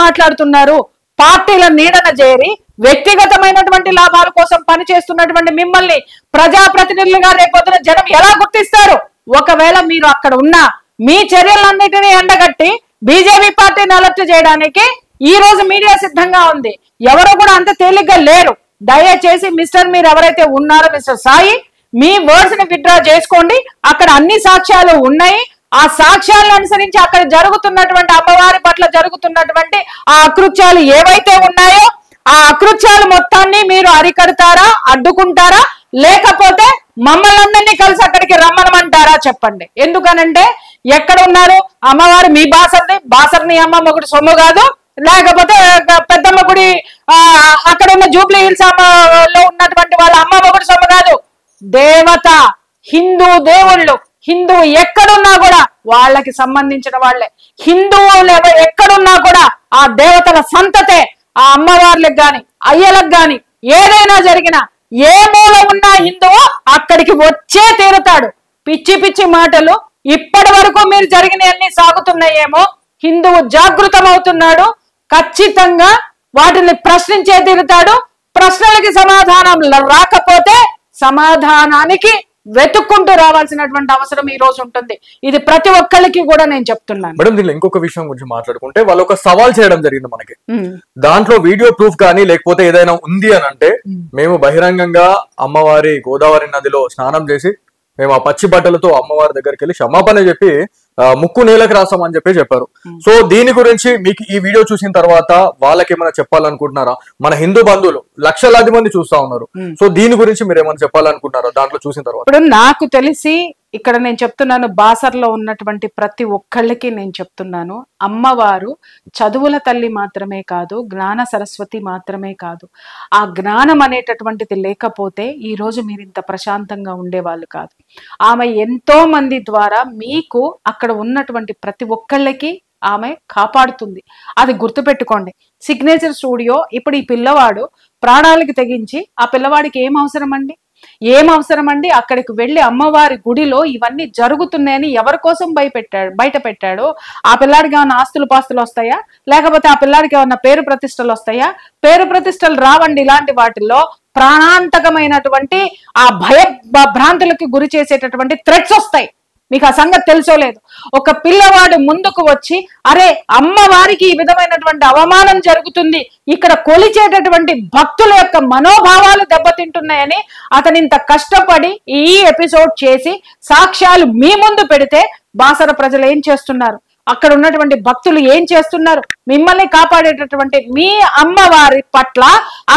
మాట్లాడుతున్నారు? పార్టీల నీడన చేరి వ్యక్తిగతమైనటువంటి లాభాల కోసం పనిచేస్తున్నటువంటి మిమ్మల్ని ప్రజాప్రతినిధులుగా రేపొద్దున జనం ఎలా గుర్తిస్తారు? ఒకవేళ మీరు అక్కడ ఉన్నా మీ చర్యలన్నిటినీ ఎండగట్టి బీజేపీ పార్టీని అలర్ట్ చేయడానికి ఈ రోజు మీడియా సిద్ధంగా ఉంది. ఎవరు కూడా అంత తేలిగ్గా లేరు. దయచేసి మీరు ఎవరైతే ఉన్నారో మిస్టర్ సాయి, మీ వర్డ్స్ ని విత్డ్రా చేసుకోండి. అక్కడ అన్ని సాక్ష్యాలు ఉన్నాయి. ఆ సాక్ష్యాలను అనుసరించి అక్కడ జరుగుతున్నటువంటి అమ్మవారి పట్ల జరుగుతున్నటువంటి ఆ అకృత్యాలు ఏవైతే ఉన్నాయో ఆ అకృత్యాలు మొత్తాన్ని మీరు అరికడతారా, అడ్డుకుంటారా, లేకపోతే మమ్మల్ని అందరినీ కలిసి అక్కడికి రమ్మనమంటారా చెప్పండి. ఎందుకనంటే ఎక్కడ ఉన్నారు అమ్మవారు? మీ బాసర్ని అమ్మ మొగుడు సొమ్ము కాదు, లేకపోతే పెద్దమ్మ గుడి అక్కడ ఉన్న జూబ్లీ హిల్స్ అమ్మలో ఉన్నటువంటి వాళ్ళ అమ్మ మొగుడు సొమ్ము కాదు. దేవత, హిందూ దేవుళ్ళు, హిందువు ఎక్కడున్నా కూడా వాళ్ళకి సంబంధించిన వాళ్ళే. హిందువులు ఎక్కడున్నా కూడా ఆ దేవతల సంతతే. ఆ అమ్మవార్లకు గాని అయ్యలకు గాని ఏదైనా జరిగినా ఏ మూల ఉన్నా హిందువు అక్కడికి వచ్చే తీరుతాడు. పిచ్చి పిచ్చి మాటలు ఇప్పటి వరకు మీరు జరిగినవన్నీ సాగుతున్నాయేమో. హిందువు జాగృతమవుతున్నాడు, ఖచ్చితంగా వాటిని ప్రశ్నించే తీరుతాడు. ప్రశ్నలకి సమాధానం రాకపోతే సమాధానానికి వెతుక్కుంటూ రావాల్సినటువంటి అవసరం ఈ రోజు ఉంటుంది. ఇది ప్రతి ఒక్కరికి కూడా నేను చెప్తున్నాను.
మేడం, దీనిలో ఇంకొక విషయం గురించి మాట్లాడుకుంటే వాళ్ళు ఒక సవాల్ చేయడం జరిగింది మనకి. దాంట్లో వీడియో ప్రూఫ్ కానీ లేకపోతే ఏదైనా ఉంది అని అంటే మేము బహిరంగంగా అమ్మవారి గోదావరి నదిలో స్నానం చేసి మేము ఆ పచ్చి బట్టలతో అమ్మవారి దగ్గరికి వెళ్ళి క్షమాపణ చెప్పి ముక్కు నేలకు రాసామని చెప్పారు. సో దీని గురించి మీకు ఈ వీడియో చూసిన తర్వాత వాళ్ళకి ఏమైనా చెప్పాలనుకుంటున్నారా? మన హిందూ బంధువులు లక్షలాది మంది చూస్తా ఉన్నారు. సో దీని గురించి మీరు ఏమైనా చెప్పాలనుకుంటున్నారా దాంట్లో చూసిన తర్వాత?
ఇప్పుడు నాకు తెలిసి ఇక్కడ నేను చెప్తున్నాను, బాసర్లో ఉన్నటువంటి ప్రతి ఒక్కళ్ళకి నేను చెప్తున్నాను, అమ్మవారు చదువుల తల్లి మాత్రమే కాదు, జ్ఞాన సరస్వతి మాత్రమే కాదు. ఆ జ్ఞానం అనేటటువంటిది లేకపోతే ఈ రోజు మీరు ఇంత ప్రశాంతంగా ఉండేవాళ్ళు కాదు. ఆమె ఎంతో మంది ద్వారా మీకు అక్కడ ఉన్నటువంటి ప్రతి ఒక్కళ్ళకి ఆమె కాపాడుతుంది. అది గుర్తుపెట్టుకోండి. సిగ్నేచర్ స్టూడియో ఇప్పుడు ఈ పిల్లవాడు ప్రాణాలకి తెగించి, ఆ పిల్లవాడికి ఏం అవసరం అండి? అక్కడికి వెళ్ళి అమ్మవారి గుడిలో ఇవన్నీ జరుగుతున్నాయని ఎవరి కోసం బయట పెట్టాడు? ఆ పిల్లాడికి ఏమైనా ఆస్తులు పాస్తులు వస్తాయా? లేకపోతే ఆ పిల్లాడికి ఏమన్నా పేరు ప్రతిష్టలు వస్తాయా? పేరు ప్రతిష్టలు రావండి. ఇలాంటి వాటిల్లో ప్రాణాంతకమైనటువంటి ఆ భ్రాంతులకి గురి చేసేటటువంటి థ్రెట్స్ వస్తాయి. మీకు ఆ సంగతి తెలుసోలేదు. ఒక పిల్లవాడు ముందుకు వచ్చి, అరే అమ్మవారికి ఈ విధమైనటువంటి అవమానం జరుగుతుంది, ఇక్కడ కొలిచేటటువంటి భక్తుల యొక్క మనోభావాలు దెబ్బతింటున్నాయని అతను ఇంత కష్టపడి ఈ ఎపిసోడ్ చేసి సాక్ష్యాలు మీ ముందు పెడితే బాసర ప్రజలు ఏం చేస్తున్నారు? అక్కడ ఉన్నటువంటి భక్తులు ఏం చేస్తున్నారు? మిమ్మల్ని కాపాడేటటువంటి మీ అమ్మవారి పట్ల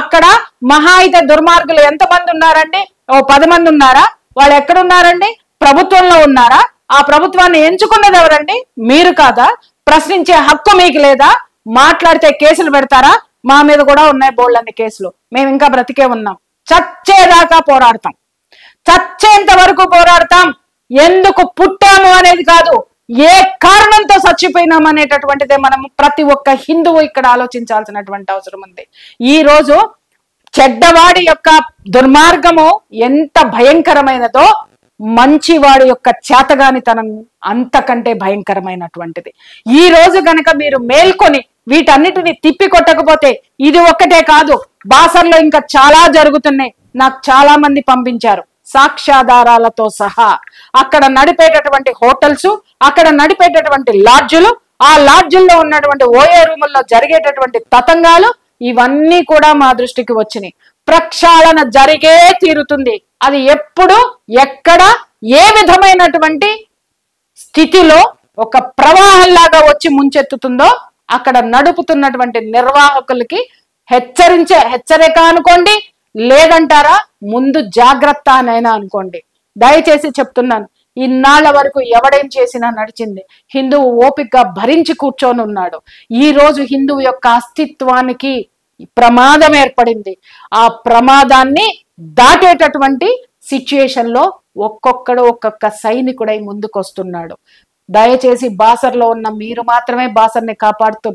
అక్కడ మహా అయితే దుర్మార్గులు ఎంతమంది ఉన్నారండి? 10 మంది ఉన్నారా? వాళ్ళు ఎక్కడున్నారండి? ప్రభుత్వంలో ఉన్నారా? ఆ ప్రభుత్వాన్ని ఎంచుకున్నది ఎవరండి? మీరు కాదా? ప్రశ్నించే హక్కు మీకు లేదా? మాట్లాడితే కేసులు పెడతారా? మా మీద కూడా ఉన్నాయి బోళ్ళన్ని కేసులు. మేము ఇంకా బ్రతికే ఉన్నాం. చచ్చేదాకా పోరాడతాం, చచ్చేంత వరకు పోరాడతాం. ఎందుకు పుట్టాము అనేది కాదు, ఏ కారణంతో చచ్చిపోయినాం అనేటటువంటిదే మనం ప్రతి ఒక్క హిందువు ఇక్కడ ఆలోచించాల్సినటువంటి అవసరం ఉంది. ఈ రోజు చెడ్డవాడి యొక్క దుర్మార్గము ఎంత భయంకరమైనదో మంచివాడి యొక్క చేతగానితనం అంతకంటే భయంకరమైనటువంటిది. ఈ రోజు గనక మీరు మేల్కొని వీటన్నిటిని తిప్పి కొట్టకపోతే, ఇది ఒక్కటే కాదు, బాసర్లో ఇంకా చాలా జరుగుతున్నాయి. నాకు చాలా మంది పంపించారు సాక్ష్యాధారాలతో సహా. అక్కడ నడిపేటటువంటి హోటల్స్, అక్కడ నడిపేటటువంటి లాడ్జులు, ఆ లాడ్జుల్లో ఉన్నటువంటి ఓఏ రూముల్లో జరిగేటటువంటి తతంగాలు, ఇవన్నీ కూడా మా దృష్టికి వచ్చినాయి. ప్రక్షాళన జరిగే తీరుతుంది. అది ఎప్పుడు, ఎక్కడ, ఏ విధమైనటువంటి స్థితిలో ఒక ప్రవాహంలాగా వచ్చి ముంచెత్తుతుందో అక్కడ నడుపుతున్నటువంటి నిర్వాహకులకి హెచ్చరిక అనుకోండి, లేదంటారా ముందు జాగ్రత్త అనైనా అనుకోండి. దయచేసి చెప్తున్నాను, ఇన్నాళ్ల వరకు ఎవడేం చేసినా నడిచింది. హిందువు ఓపికగా భరించి కూర్చొని ఉన్నాడు. ఈ రోజు హిందువు యొక్క అస్తిత్వానికి ప్రమాదం ఏర్పడింది. ఆ ప్రమాదాన్ని దాటేటటువంటి సిచ్యుయేషన్ లో ఒక్కొక్క సైనికుడై ముందుకు వస్తున్నాడు. దయచేసి బాసర్లో ఉన్న మీరు మాత్రమే బాసర్ని కాపాడుతూ,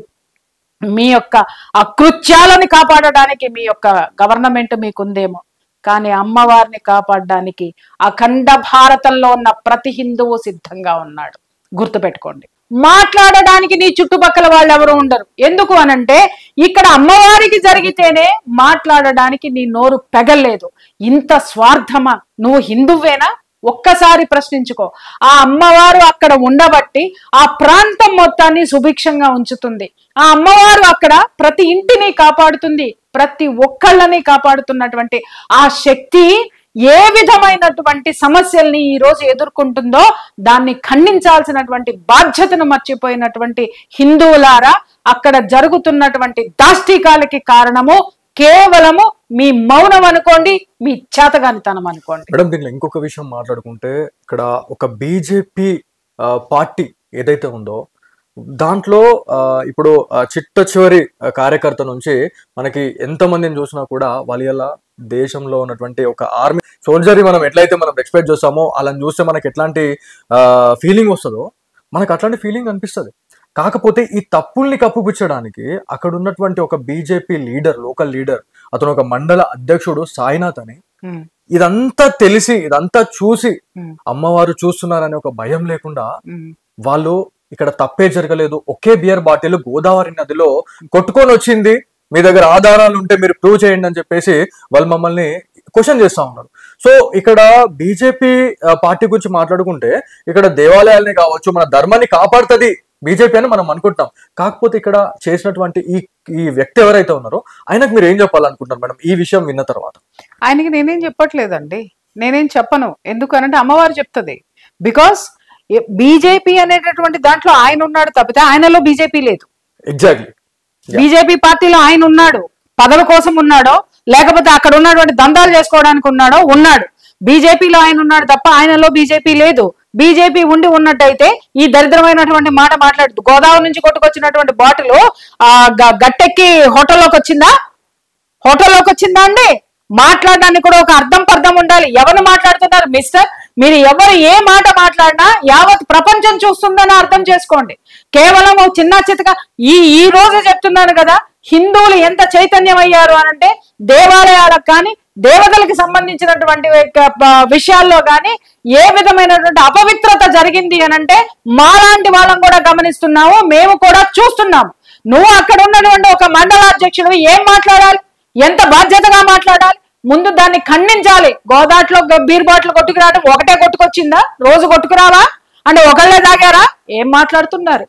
మీ యొక్క అకృత్యాలని కాపాడడానికి మీ యొక్క గవర్నమెంట్ మీకుందేమో, కానీ అమ్మవారిని కాపాడడానికి అఖండ భారతంలో ఉన్న ప్రతి హిందువు సిద్ధంగా ఉన్నాడు. గుర్తుపెట్టుకోండి. మాట్లాడడానికి నీ చుట్టుపక్కల వాళ్ళు ఎవరు ఉండరు. ఎందుకు అనంటే ఇక్కడ అమ్మవారికి జరిగితేనే మాట్లాడడానికి నీ నోరు పెగల్లేదు. ఇంత స్వార్థమా? నువ్వు హిందువేనా? ఒక్కసారి ప్రశ్నించుకో. ఆ అమ్మవారు అక్కడ ఉండబట్టి ఆ ప్రాంతం మొత్తాన్ని సుభిక్షంగా ఉంచుతుంది. ఆ అమ్మవారు అక్కడ ప్రతి ఇంటిని కాపాడుతుంది, ప్రతి ఒక్కళ్ళని కాపాడుతున్నటువంటి ఆ శక్తి ఏ విధమైనటువంటి సమస్యల్ని ఈ రోజు ఎదుర్కొంటుందో దాన్ని ఖండించాల్సినటువంటి బాధ్యతను మర్చిపోయినటువంటి హిందువులారా, అక్కడ జరుగుతున్నటువంటి దాష్టికాలకి కారణము కేవలము మీ మౌనం అనుకోండి, మీ చేతగానితనం అనుకోండి.
మేడం, దీనిలో ఇంకొక విషయం మాట్లాడుకుంటే ఇక్కడ ఒక బీజేపీ పార్టీ ఏదైతే ఉందో దాంట్లో ఇప్పుడు చిట్ట చివరి కార్యకర్త నుంచి మనకి ఎంతమందిని చూసినా కూడా వాళ్ళ దేశంలో ఉన్నటువంటి ఒక ఆర్మీ సోల్జర్ మనం ఎట్లయితే మనం ఎక్స్పెక్ట్ చేస్తామో అలా చూస్తే మనకి ఎట్లాంటి ఫీలింగ్ వస్తుందో మనకు అట్లాంటి ఫీలింగ్ అనిపిస్తుంది. కాకపోతే ఈ తప్పుల్ని కప్పుపుచ్చడానికి అక్కడ ఉన్నటువంటి ఒక బీజేపీ లీడర్, లోకల్ లీడర్, అతను ఒక మండల అధ్యక్షుడు సాయినాథ్ అని, ఇదంతా తెలిసి ఇదంతా చూసి అమ్మవారు చూస్తున్నారని ఒక భయం లేకుండా వాళ్ళు ఇక్కడ తప్పే జరగలేదు, ఒకే బియర్ బాటిల్ గోదావరి నదిలో కొట్టుకొని వచ్చింది, మీ దగ్గర ఆధారాలు ఉంటే మీరు ప్రూవ్ చేయండి అని చెప్పేసి వాళ్ళు మమ్మల్ని క్వశ్చన్ చేస్తా ఉన్నారు. సో ఇక్కడ బీజేపీ పార్టీ గురించి మాట్లాడుకుంటే ఇక్కడ దేవాలయాల్ని కావచ్చు, మన ధర్మాన్ని కాపాడుతుంది బీజేపీ అని మనం అనుకుంటాం. కాకపోతే ఇక్కడ చేసినటువంటి ఈ వ్యక్తి ఎవరైతే ఉన్నారో ఆయనకు మీరు ఏం చెప్పాలనుకుంటున్నారు మేడం ఈ విషయం విన్న తర్వాత?
ఆయనకి నేనేం చెప్పట్లేదండి, నేనేం చెప్పను. ఎందుకనంటే అమ్మవారు చెప్తుంది. బికాస్ బీజేపీ అనేటటువంటి దాంట్లో ఆయన ఉన్నాడు తప్పితే ఆయనలో బీజేపీ లేదు.
ఎగ్జాక్ట్లీ.
బీజేపీ పార్టీలో ఆయన ఉన్నాడు, పదవి కోసం ఉన్నాడో లేకపోతే అక్కడ ఉన్నటువంటి దందాలు చేసుకోవడానికి ఉన్నాడు. బీజేపీలో ఆయన ఉన్నాడు తప్ప ఆయనలో బీజేపీ లేదు. బీజేపీ ఉండి ఉన్నట్టయితే ఈ దరిద్రమైనటువంటి మాట మాట్లాడుతూ గోదావరి నుంచి కొట్టుకొచ్చినటువంటి బాటిల్ గట్టెక్కి హోటల్లోకి వచ్చిందా అండి? మాట్లాడడానికి కూడా ఒక అర్థం పర్థం ఉండాలి. ఎవరు మాట్లాడుతున్నారు మిస్టర్? మీరు ఎవరు ఏ మాట మాట్లాడినా యావత్ ప్రపంచం చూస్తుందని అర్థం చేసుకోండి. కేవలం ఒక చిన్న చితక ఈ రోజు చెప్తున్నాను కదా, హిందువులు ఎంత చైతన్యం అయ్యారు అనంటే దేవాలయాలకు కానీ దేవతలకు సంబంధించినటువంటి విషయాల్లో కానీ ఏ విధమైనటువంటి అపవిత్రత జరిగింది అనంటే మాలాంటి వాళ్ళం కూడా గమనిస్తున్నాము, మేము కూడా చూస్తున్నాము. నువ్వు అక్కడ ఉన్నటువంటి ఒక మండలాధ్యక్షుడు ఏం మాట్లాడాలి, ఎంత బాధ్యతగా మాట్లాడాలి? ముందు దాన్ని ఖండించాలి. గోదాట్లో బీర్ బాటిల్ కొట్టుకురావడం ఒకటే కొట్టుకొచ్చిందా? రోజు కొట్టుకురావా అంటే ఒకళ్ళే తాగారా? ఏం మాట్లాడుతున్నారు?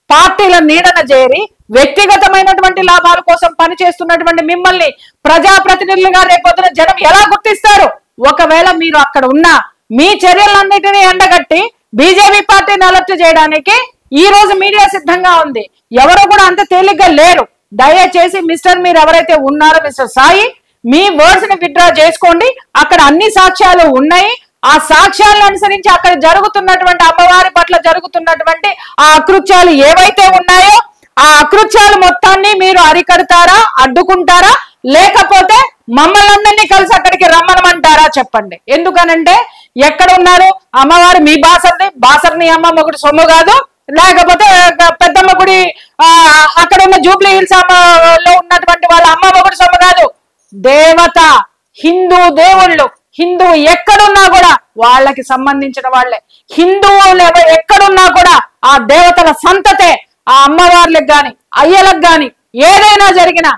పార్టీల నీడన చేరి వ్యక్తిగతమైనటువంటి లాభాల కోసం పనిచేస్తున్నటువంటి మిమ్మల్ని ప్రజాప్రతినిధులుగా రేపొద్దున జనం ఎలా గుర్తిస్తారు? ఒకవేళ మీరు అక్కడ ఉన్నా మీ చర్యలన్నిటినీ ఎండగట్టి బీజేపీ పార్టీని అలర్ట్ చేయడానికి ఈ రోజు మీడియా సిద్ధంగా ఉంది. ఎవరు కూడా అంత తేలిగ్గా లేరు. దయచేసి మిస్టర్ మీరు ఎవరైతే ఉన్నారో మిస్టర్ సాయి, మీ వర్డ్స్ ని విత్డ్రా చేసుకోండి. అక్కడ అన్ని సాక్ష్యాలు ఉన్నాయి. ఆ సాక్ష్యాలను అనుసరించి అక్కడ జరుగుతున్నటువంటి అమ్మవారి పట్ల జరుగుతున్నటువంటి ఆ అకృత్యాలు ఏవైతే ఉన్నాయో ఆ అకృత్యాలు మొత్తాన్ని మీరు అరికడతారా, అడ్డుకుంటారా, లేకపోతే మమ్మల్ని అందరినీ కలిసి అక్కడికి రమ్మనమంటారా? చెప్పండి. ఎందుకనంటే ఎక్కడ ఉన్నారు అమ్మవారు? మీ బాసర్ని అమ్మ మొగుడు సొమ్ము కాదు, లేకపోతే పెద్దమ్మ గుడి అక్కడ ఉన్న జూబ్లీ హిల్స్ అమ్మలో ఉన్నటువంటి వాళ్ళ అమ్మ మొగుడు సొమ్ము కాదు. దేవత, హిందూ దేవుళ్ళు, హిందువు ఎక్కడున్నా కూడా వాళ్ళకి సంబంధించిన వాళ్ళే. హిందువులు ఎక్కడున్నా కూడా ఆ దేవతల సంతతే. ఆ అమ్మవార్లకు గాని అయ్యలకు గాని ఏదైనా జరిగినా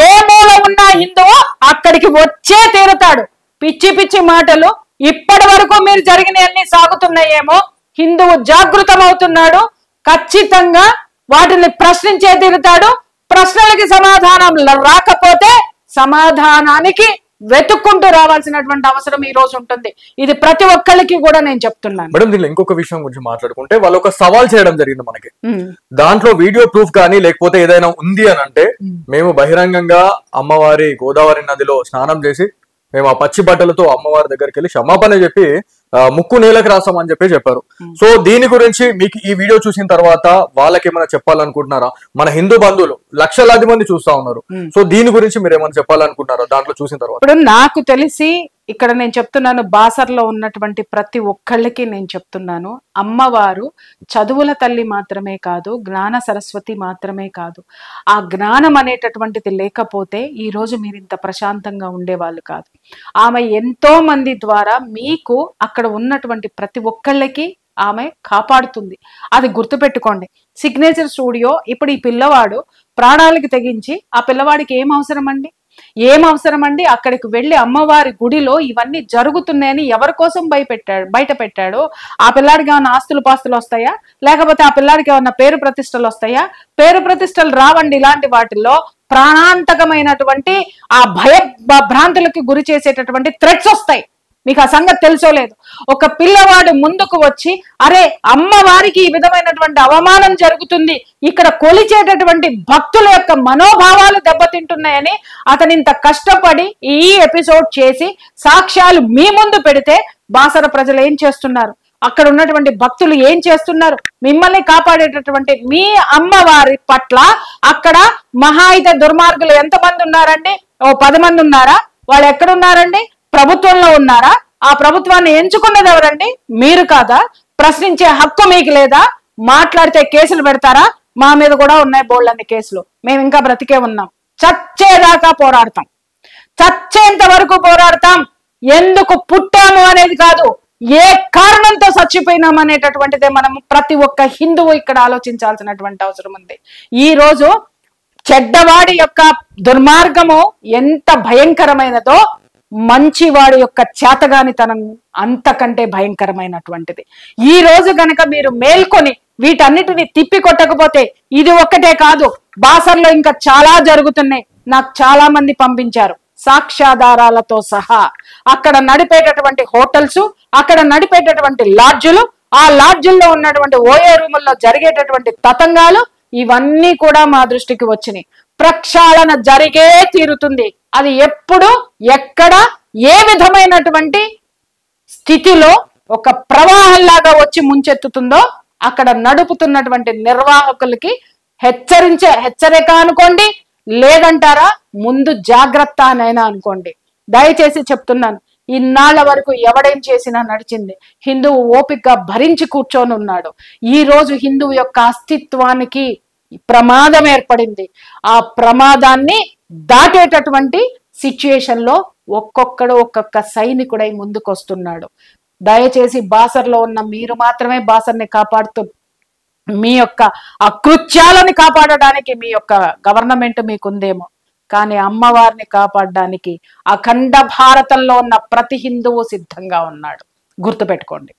ఏ మూల ఉన్నా హిందువు అక్కడికి వచ్చే తీరుతాడు. పిచ్చి పిచ్చి మాటలు ఇప్పటి వరకు మీరు జరిగినవన్నీ సాగుతున్నాయేమో, హిందువు జాగృతమవుతున్నాడు. ఖచ్చితంగా వాటిని ప్రశ్నించే తీరుతాడు. ప్రశ్నలకి సమాధానం రాకపోతే సమాధానానికి వెతుక్కుంటూ రావాల్సినటువంటి అవసరం ఈ రోజు ఉంటుంది. ఇది ప్రతి ఒక్కరికి కూడా నేను చెప్తున్నాను.
మేడం, దీనిలో ఇంకొక విషయం గురించి మాట్లాడుకుంటే వాళ్ళు ఒక సవాల్ చేయడం జరిగింది మనకి. దాంట్లో వీడియో ప్రూఫ్ కానీ లేకపోతే ఏదైనా ఉంది అని అంటే మేము బహిరంగంగా అమ్మవారి గోదావరి నదిలో స్నానం చేసి మేము ఆ పచ్చి బట్టలతో అమ్మవారి దగ్గరికి వెళ్ళి క్షమాపణ చెప్పి ముక్కు నేలకు రాస్తామని చెప్పారు. సో దీని గురించి మీకు ఈ వీడియో చూసిన తర్వాత వాళ్ళకి ఏమైనా చెప్పాలనుకుంటున్నారా? మన హిందూ బంధువులు లక్షలాది మంది చూస్తా ఉన్నారు. సో దీని గురించి మీరు ఏమైనా చెప్పాలనుకుంటున్నారా దాంట్లో చూసిన తర్వాత?
ఇప్పుడు నాకు తెలిసి ఇక్కడ నేను చెప్తున్నాను, బాసర్లో ఉన్నటువంటి ప్రతి ఒక్కళ్ళకి నేను చెప్తున్నాను, అమ్మవారు చదువుల తల్లి మాత్రమే కాదు, జ్ఞాన సరస్వతి మాత్రమే కాదు. ఆ జ్ఞానం అనేటటువంటిది లేకపోతే ఈ రోజు మీరు ఇంత ప్రశాంతంగా ఉండేవాళ్ళు కాదు. ఆమె ఎంతో మంది ద్వారా మీకు అక్కడ ఉన్నటువంటి ప్రతి ఒక్కళ్ళకి ఆమె కాపాడుతుంది. అది గుర్తుపెట్టుకోండి. సిగ్నేచర్ స్టూడియో ఇప్పుడు ఈ పిల్లవాడు ప్రాణాలకి తెగించి, ఆ పిల్లవాడికి ఏం అవసరం అండి? ఏం అవసరం అండి? అక్కడికి వెళ్ళి అమ్మవారి గుడిలో ఇవన్నీ జరుగుతున్నాయని ఎవరి కోసం బయట పెట్టాడు? ఆ పిల్లాడికి ఏమైనా ఆస్తులు పాస్తులు వస్తాయా? లేకపోతే ఆ పిల్లాడికి ఏమన్నా పేరు ప్రతిష్టలు వస్తాయా? పేరు ప్రతిష్టలు రావండి. ఇలాంటి వాటిల్లో ప్రాణాంతకమైనటువంటి ఆ భ్రాంతులకి గురి చేసేటటువంటి థ్రెట్స్ వస్తాయి. మీకు ఆ సంగతి తెలుసో లేదు. ఒక పిల్లవాడు ముందుకు వచ్చి, అరే అమ్మవారికి ఈ విధమైనటువంటి అవమానం జరుగుతుంది, ఇక్కడ కొలిచేటటువంటి భక్తుల యొక్క మనోభావాలు దెబ్బతింటున్నాయని అతను ఇంత కష్టపడి ఈ ఎపిసోడ్ చేసి సాక్ష్యాలు మీ ముందు పెడితే బాసర ప్రజలు ఏం చేస్తున్నారు? అక్కడ ఉన్నటువంటి భక్తులు ఏం చేస్తున్నారు? మిమ్మల్ని కాపాడేటటువంటి మీ అమ్మవారి పట్ల అక్కడ మహా అయితే దుర్మార్గులు ఎంతమంది ఉన్నారండి? ఓ 10 మంది ఉన్నారా? వాళ్ళు ఎక్కడున్నారండి? ప్రభుత్వంలో ఉన్నారా? ఆ ప్రభుత్వాన్ని ఎంచుకున్నది ఎవరండి? మీరు కాదా? ప్రశ్నించే హక్కు మీకు లేదా? మాట్లాడితే కేసులు పెడతారా? మా మీద కూడా ఉన్నాయి బోల్డన్ని కేసులు. మేము ఇంకా బ్రతికే ఉన్నాం. చచ్చేదాకా పోరాడతాం. చచ్చేంత వరకు పోరాడతాం. ఎందుకు పుట్టాము అనేది కాదు, ఏ కారణంతో చచ్చిపోయినాం అనేటటువంటిదే మనం ప్రతి ఒక్క హిందువు ఇక్కడ ఆలోచించాల్సినటువంటి అవసరం ఉంది. ఈ రోజు చెడ్డవాడి యొక్క దుర్మార్గము ఎంత భయంకరమైనదో మంచివాడి యొక్క చేతగానితనం అంతకంటే భయంకరమైనటువంటిది. ఈ రోజు గనక మీరు మేల్కొని వీటన్నిటిని తిప్పి కొట్టకపోతే, ఇది ఒక్కటే కాదు, బాసర్లో ఇంకా చాలా జరుగుతున్నాయి. నాకు చాలా మంది పంపించారు సాక్ష్యాధారాలతో సహా. అక్కడ నడిపేటటువంటి హోటల్స్, అక్కడ నడిపేటటువంటి లాడ్జులు, ఆ లాడ్జుల్లో ఉన్నటువంటి ఓఏ రూముల్లో జరిగేటటువంటి తతంగాలు, ఇవన్నీ కూడా మా దృష్టికి వచ్చినాయి. ప్రక్షాళన జరిగే తీరుతుంది. అది ఎప్పుడు, ఎక్కడ, ఏ విధమైనటువంటి స్థితిలో ఒక ప్రవాహంలాగా వచ్చి ముంచెత్తుతుందో అక్కడ నడుపుతున్నటువంటి నిర్వాహకులకి హెచ్చరిక అనుకోండి, లేదంటారా ముందు జాగ్రత్త అనైనా అనుకోండి. దయచేసి చెప్తున్నాను, ఇన్నాళ్ల వరకు ఎవడేం చేసినా నడిచింది. హిందువు ఓపికగా భరించి కూర్చొని ఉన్నాడు. ఈ రోజు హిందువు యొక్క అస్తిత్వానికి ప్రమాదం ఏర్పడింది. ఆ ప్రమాదాన్ని దాటేటటువంటి సిచ్యుయేషన్ లో ఒక్కొక్క సైనికుడై ముందుకొస్తున్నాడు. దయచేసి బాసర్లో ఉన్న మీరు మాత్రమే బాసర్ని కాపాడుతూ మీ యొక్క అకృత్యాలని కాపాడడానికి మీ యొక్క గవర్నమెంట్ మీకుందేమో, కానీ అమ్మవారిని కాపాడడానికి అఖండ భారతంలో ఉన్న ప్రతి హిందువు సిద్ధంగా ఉన్నాడు. గుర్తుపెట్టుకోండి.